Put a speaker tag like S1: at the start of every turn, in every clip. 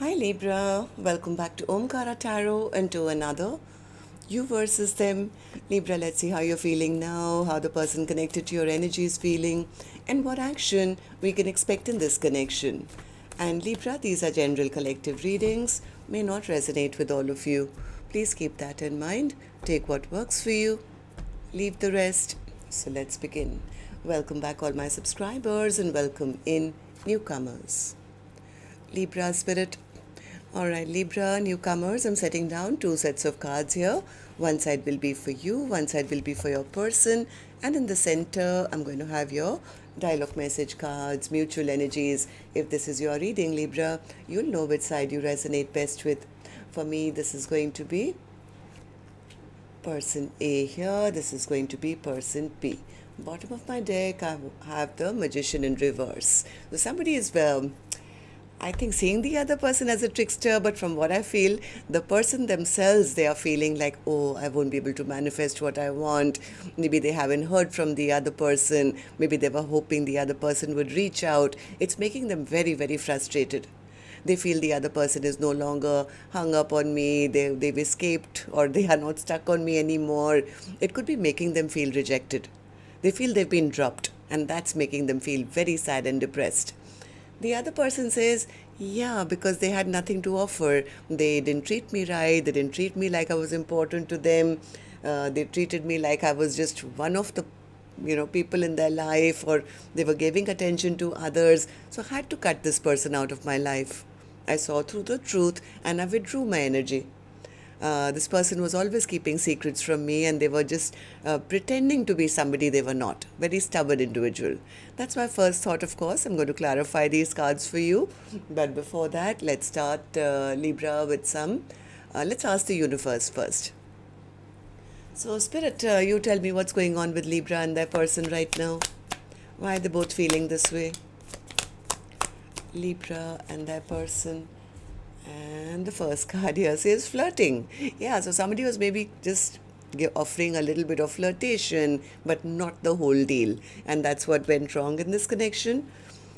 S1: Hi Libra, welcome back to Omkaratarot and to another You versus Them. Libra, let's see how you're feeling now, how the person connected to your energy is feeling, and what action we can expect in this connection. And Libra, these are general collective readings, may not resonate with all of you. Please keep that in mind. Take what works for you, leave the rest. So let's begin. Welcome back, all my subscribers, and welcome in newcomers. Libra spirit. Alright, Libra newcomers, I'm setting down two sets of cards here. One side will be for you, one side will be for your person, and in the center, I'm going to have your dialogue message cards, mutual energies. If this is your reading, Libra, you'll know which side you resonate best with. For me, this is going to be person A here, this is going to be person B. Bottom of my deck, I have the Magician in reverse. So somebody is I think seeing the other person as a trickster, but from what I feel, the person themselves, they are feeling like, oh, I won't be able to manifest what I want. Maybe they haven't heard from the other person. Maybe they were hoping the other person would reach out. It's making them very, very frustrated. They feel the other person is no longer hung up on me, they've escaped, or they are not stuck on me anymore. It could be making them feel rejected. They feel they've been dropped, and that's making them feel very sad and depressed. The other person says, yeah, because they had nothing to offer. They didn't treat me right. They didn't treat me like I was important to them. They treated me like I was just one of the people in their life, or they were giving attention to others. So I had to cut this person out of my life. I saw through the truth and I withdrew my energy. This person was always keeping secrets from me, and they were just pretending to be somebody they were not. Very stubborn individual. That's my first thought, of course. I'm going to clarify these cards for you. But before that, let's start, Libra, with some. Let's ask the universe first. So, Spirit, you tell me what's going on with Libra and their person right now. Why are they both feeling this way? Libra and their person. And the first card here says flirting. Yeah, so somebody was maybe just offering a little bit of flirtation, but not the whole deal. And that's what went wrong in this connection.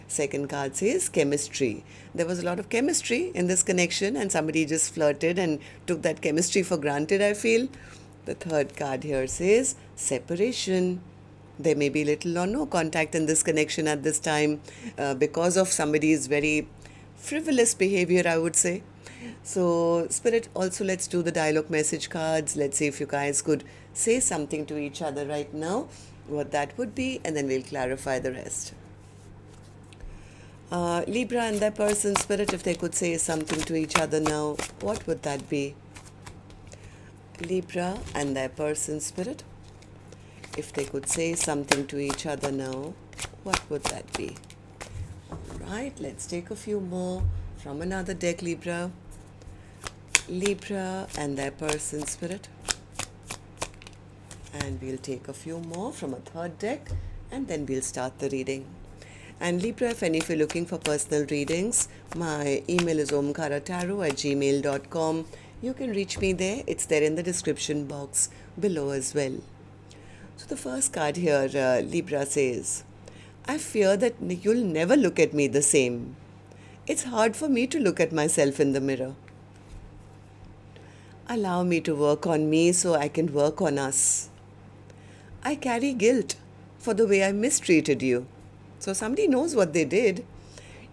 S1: Second card says chemistry. There was a lot of chemistry in this connection, and somebody just flirted and took that chemistry for granted, I feel. The third card here says separation. There may be little or no contact in this connection at this time because of somebody's very frivolous behavior, I would say. So, Spirit, also let's do the dialogue message cards. Let's see if you guys could say something to each other right now, what that would be, and then we'll clarify the rest. Libra and their person, Spirit, if they could say something to each other now, what would that be? Libra and their person, Spirit, if they could say something to each other now, what would that be? Right, let's take a few more from another deck, Libra. Libra and their person, Spirit. And we'll take a few more from a third deck, and then we'll start the reading. And Libra, if you're looking for personal readings, my email is omkaratarot@gmail.com. You can reach me there. It's there in the description box below as well. So the first card here, Libra says, I fear that you'll never look at me the same. It's hard for me to look at myself in the mirror. Allow me to work on me so I can work on us. I carry guilt for the way I mistreated you. So somebody knows what they did.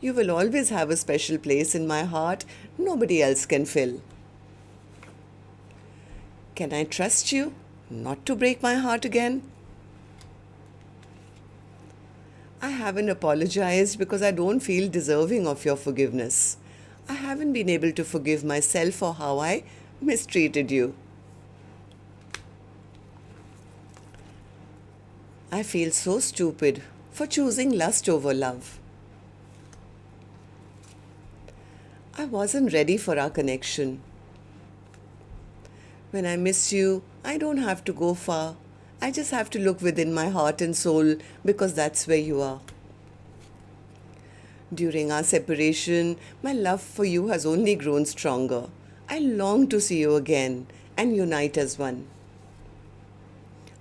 S1: You will always have a special place in my heart nobody else can fill. Can I trust you not to break my heart again? I haven't apologized because I don't feel deserving of your forgiveness. I haven't been able to forgive myself for how I mistreated you. I feel so stupid for choosing lust over love. I wasn't ready for our connection. When I miss you, I don't have to go far. I just have to look within my heart and soul because that's where you are. During our separation, my love for you has only grown stronger. I long to see you again and unite as one.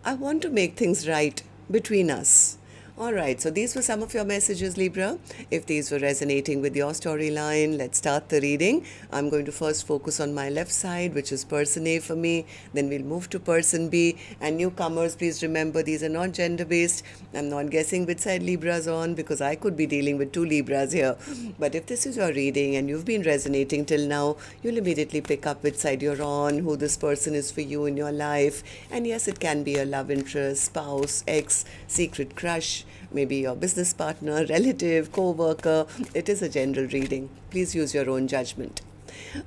S1: I want to make things right between us. All right, so these were some of your messages, Libra. If these were resonating with your storyline, let's start the reading. I'm going to first focus on my left side, which is person A for me. Then we'll move to person B. And newcomers, please remember these are not gender-based. I'm not guessing which side Libra's on because I could be dealing with two Libras here. But if this is your reading and you've been resonating till now, you'll immediately pick up which side you're on, who this person is for you in your life. And yes, it can be a love interest, spouse, ex, secret crush, maybe your business partner, relative, co-worker. It is a general reading. Please use your own judgment.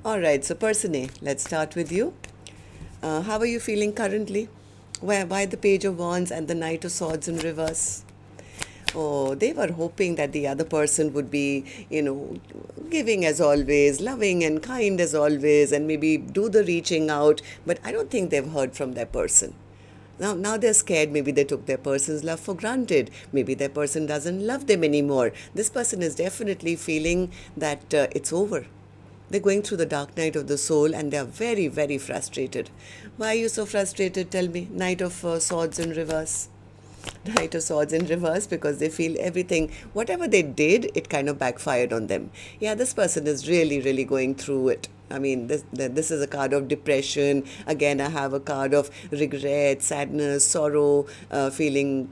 S1: All right, so person A, let's start with you. How are you feeling currently? Why the Page of Wands and the Knight of Swords in reverse? Oh, they were hoping that the other person would be, giving as always, loving and kind as always, and maybe do the reaching out. But I don't think they've heard from their person. Now they're scared. Maybe they took their person's love for granted. Maybe their person doesn't love them anymore. This person is definitely feeling that it's over. They're going through the dark night of the soul and they're very, very frustrated. Why are you so frustrated? Tell me. Knight of Swords in reverse. Knight of Swords in reverse, because they feel everything, whatever they did, it kind of backfired on them. Yeah, this person is really, really going through it. I mean, this is a card of depression. Again, I have a card of regret, sadness, sorrow, feeling,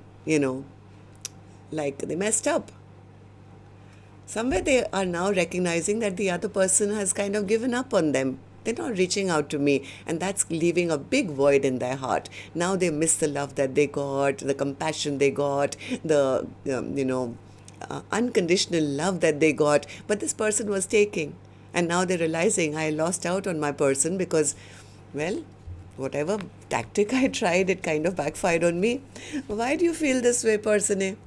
S1: like they messed up. Somewhere they are now recognizing that the other person has kind of given up on them. They're not reaching out to me, and that's leaving a big void in their heart. Now they miss the love that they got, the compassion they got, the, unconditional love that they got, but this person was taking. And now they're realizing I lost out on my person because, well, whatever tactic I tried, it kind of backfired on me. Why do you feel this way, person A?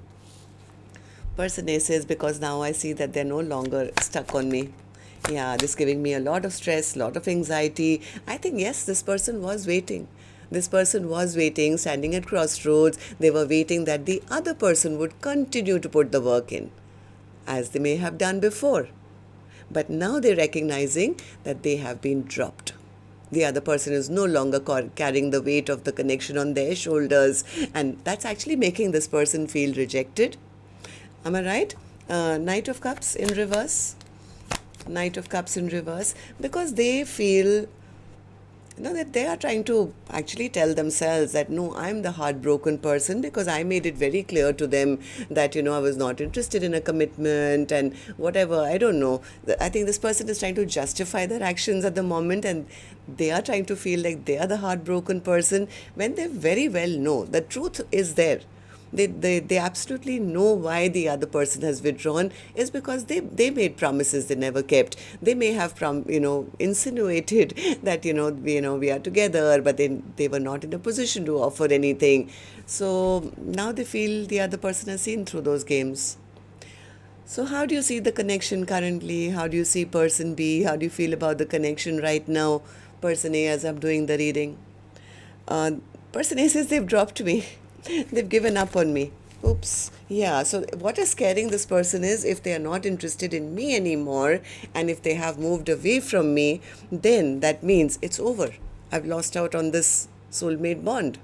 S1: Person A says, because now I see that they're no longer stuck on me. Yeah, this is giving me a lot of stress, lot of anxiety. I think, yes, this person was waiting. This person was waiting, standing at crossroads. They were waiting that the other person would continue to put the work in, as they may have done before. But now they're recognizing that they have been dropped. The other person is no longer carrying the weight of the connection on their shoulders. And that's actually making this person feel rejected. Am I right? Knight of Cups in reverse. Knight of Cups in reverse. Because they feel that they are trying to actually tell themselves that, no, I'm the heartbroken person because I made it very clear to them that, I was not interested in a commitment and whatever. I don't know. I think this person is trying to justify their actions at the moment, and they are trying to feel like they are the heartbroken person when they very well know the truth is there. They absolutely know why the other person has withdrawn is because they made promises they never kept. They may have insinuated that we are together, but they were not in a position to offer anything. So now they feel the other person has seen through those games. So how do you see the connection currently? How do you see person B? How do you feel about the connection right now, person A, as I'm doing the reading? Person A says they've dropped me. They've given up on me. Oops. Yeah, so what is scaring this person is if they are not interested in me anymore and if they have moved away from me, then that means it's over. I've lost out on this soulmate bond.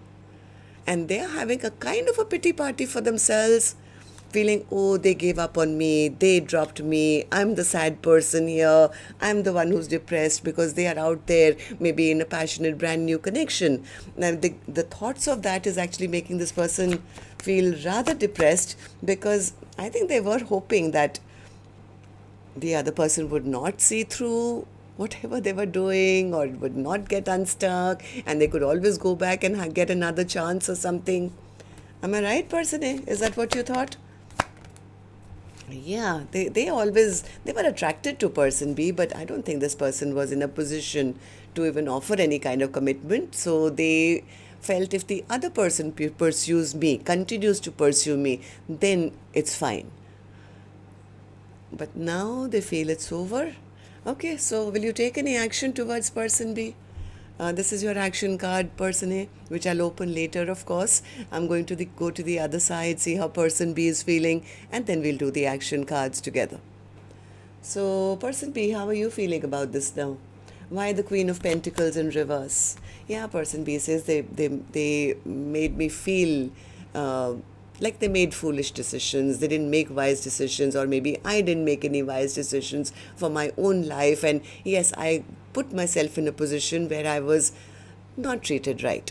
S1: And they are having a kind of a pity party for themselves, feeling, oh, they gave up on me, they dropped me, I'm the sad person here, I'm the one who's depressed because they are out there, maybe in a passionate brand new connection. Now, the thoughts of that is actually making this person feel rather depressed because I think they were hoping that the other person would not see through whatever they were doing or would not get unstuck and they could always go back and get another chance or something. Am I right, person A? Is that what you thought? Yeah, they were attracted to person B, but I don't think this person was in a position to even offer any kind of commitment. So they felt if the other person pursues me, continues to pursue me, then it's fine. But now they feel it's over. Okay, so will you take any action towards person B? This is your action card, person A, which I'll open later, of course. I'm going to go to the other side, see how person B is feeling, and then we'll do the action cards together. So, person B, how are you feeling about this now? Why the Queen of Pentacles in reverse? Yeah, person B says they made me feel Like they made foolish decisions, they didn't make wise decisions, or maybe I didn't make any wise decisions for my own life. And yes, I put myself in a position where I was not treated right.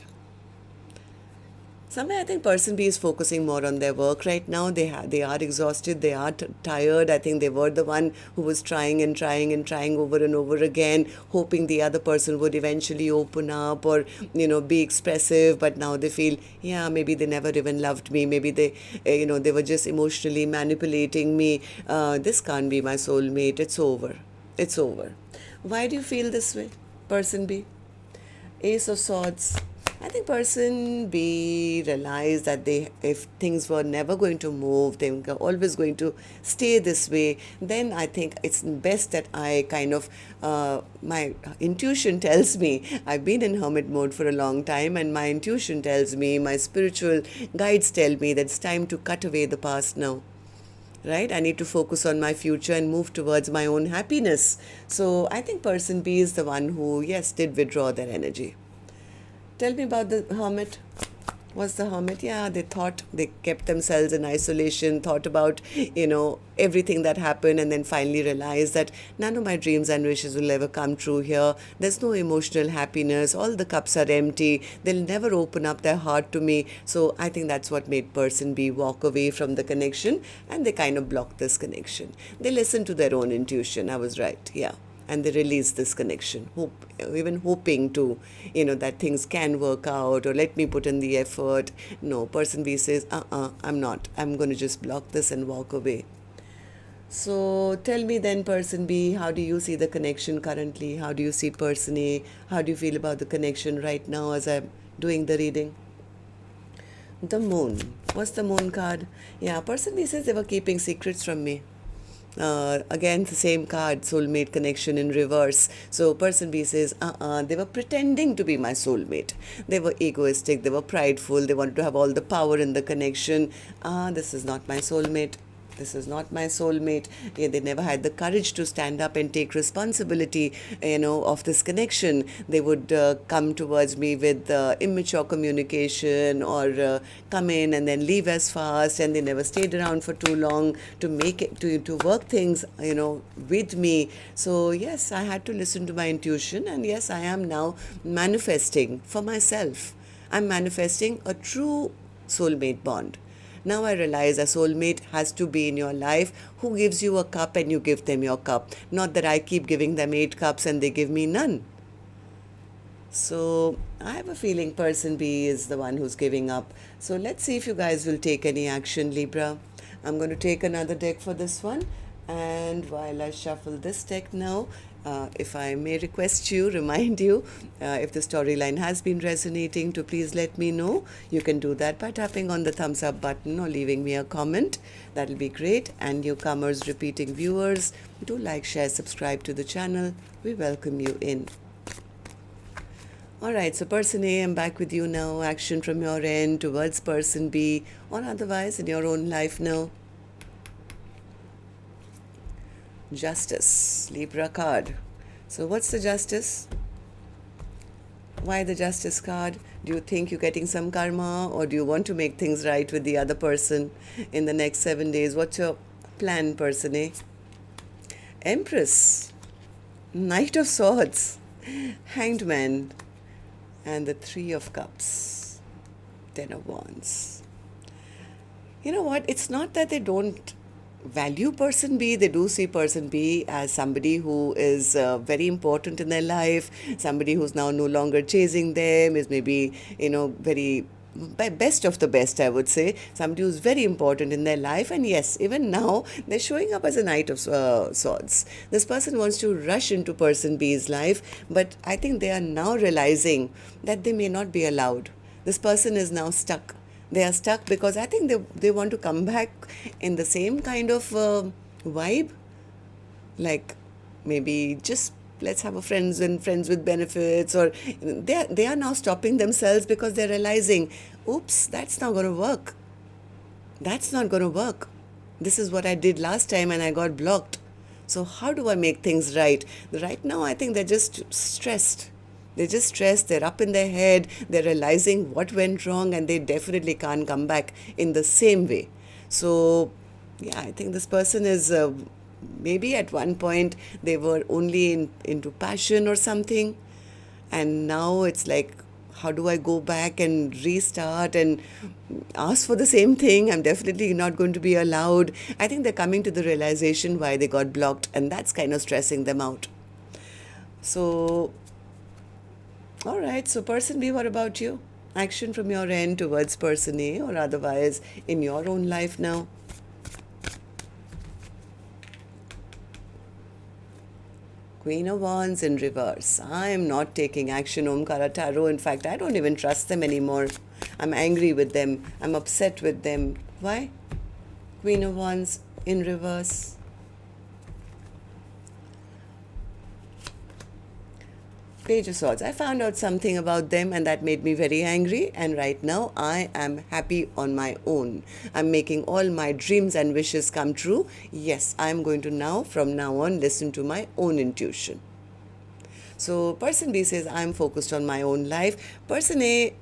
S1: Somewhere I think person B is focusing more on their work right now. They are exhausted. They are tired. I think they were the one who was trying and trying and trying over and over again, hoping the other person would eventually open up or be expressive. But now they feel, yeah, maybe they never even loved me. Maybe they were just emotionally manipulating me. This can't be my soulmate. It's over. It's over. Why do you feel this way, person B? Ace of Swords. I think person B realized that if things were never going to move, they were always going to stay this way, then I think it's best that I kind of, my intuition tells me, I've been in hermit mode for a long time, and my intuition tells me, my spiritual guides tell me that it's time to cut away the past now. Right? I need to focus on my future and move towards my own happiness. So I think person B is the one who, yes, did withdraw their energy. Tell me about the hermit. What's the hermit? Yeah, they kept themselves in isolation, thought about, everything that happened, and then finally realized that none of my dreams and wishes will ever come true here. There's no emotional happiness. All the cups are empty. They'll never open up their heart to me. So I think that's what made person B walk away from the connection, and they kind of blocked this connection. They listened to their own intuition. I was right. Yeah. And they release this connection, even hoping to, that things can work out, or let me put in the effort. No, person B says, I'm not. I'm going to just block this and walk away. So tell me then, person B, how do you see the connection currently? How do you see person A? How do you feel about the connection right now as I'm doing the reading? The moon. What's the moon card? Yeah, person B says they were keeping secrets from me. Again, the same card, soulmate connection in reverse. So person B says, they were pretending to be my soulmate. They were egoistic, they were prideful, they wanted to have all the power in the connection. This is not my soulmate. This is not my soulmate. Yeah, they never had the courage to stand up and take responsibility, of this connection. They would come towards me with immature communication, or come in and then leave as fast, and they never stayed around for too long to make it, to work things, with me. So yes, I had to listen to my intuition, and yes, I am now manifesting for myself. I'm manifesting a true soulmate bond. Now I realize a soulmate has to be in your life who gives you a cup and you give them your cup. Not that I keep giving them 8 cups and they give me none. So I have a feeling person B is the one who's giving up. So let's see if you guys will take any action, Libra. I'm going to take another deck for this one. And while I shuffle this deck now, if I may remind you, if the storyline has been resonating, to please let me know. You can do that by tapping on the thumbs up button or leaving me a comment. That'll be great. And newcomers, repeating viewers, do like, share, subscribe to the channel. We welcome you in. Alright, so person A, I'm back with you now. Action from your end towards person B, or otherwise in your own life now. Justice, Libra card. So what's the Justice? Why the Justice card? Do you think you're getting some karma, or do you want to make things right with the other person in the next 7 days? What's your plan, person A? Empress, Knight of Swords, Hanged Man, and the 3 of Cups, 10 of Wands. You know what? It's not that they don't value person B. They do see person B as somebody who is very important in their life, somebody who's now no longer chasing them, is maybe, very best of the best, I would say, somebody who's very important in their life. And yes, even now they're showing up as a Knight of Swords. This person wants to rush into person B's life, but I think they are now realizing that they may not be allowed. This person is now stuck. They are stuck because I think they want to come back in the same kind of vibe. Like maybe just let's have a friends with benefits, or they are now stopping themselves because they're realizing, oops, that's not going to work. That's not going to work. This is what I did last time and I got blocked. So how do I make things right? Right now I think they're just stressed. They're just stressed, they're up in their head, they're realizing what went wrong, and they definitely can't come back in the same way. So, yeah, I think this person is maybe at one point they were only into passion or something, and now it's like, how do I go back and restart and ask for the same thing? I'm definitely not going to be allowed. I think they're coming to the realization why they got blocked, and that's kind of stressing them out. So, all right, so person B, what about you? Action from your end towards person A or otherwise in your own life now? Queen of Wands in reverse. I am not taking action, Omkaratarot. In fact, I don't even trust them anymore. I'm angry with them. I'm upset with them. Why? Queen of Wands in reverse. Page of Swords. I found out something about them and that made me very angry, and right now I am happy on my own. I'm making all my dreams and wishes come true. Yes, I'm going to now, from now on, listen to my own intuition. So person B says, I'm focused on my own life. Person A,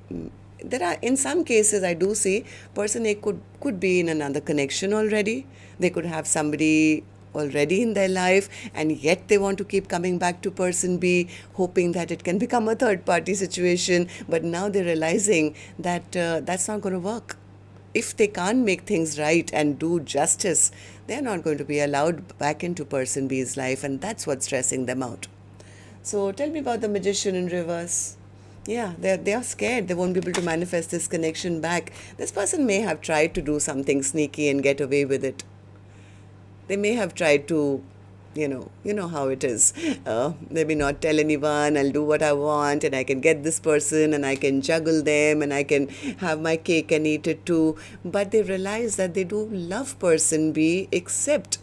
S1: there are, in some cases I do see person A could be in another connection already. They could have somebody already in their life, and yet they want to keep coming back to person B, hoping that it can become a third party situation. But now they're realizing that that's not going to work. If they can't make things right and do justice, they're not going to be allowed back into person B's life, and that's what's stressing them out. So tell me about the Magician in reverse. Yeah, they are scared. They won't be able to manifest this connection back. This person may have tried to do something sneaky and get away with it. They may have tried to, you know how it is. Maybe not tell anyone. I'll do what I want, and I can get this person, and I can juggle them, and I can have my cake and eat it too. But they realize that they do love person B, except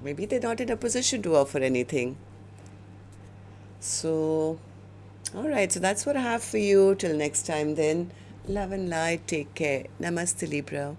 S1: maybe they're not in a position to offer anything. So, all right, so that's what I have for you. Till next time, then. Love and light. Take care. Namaste, Libra.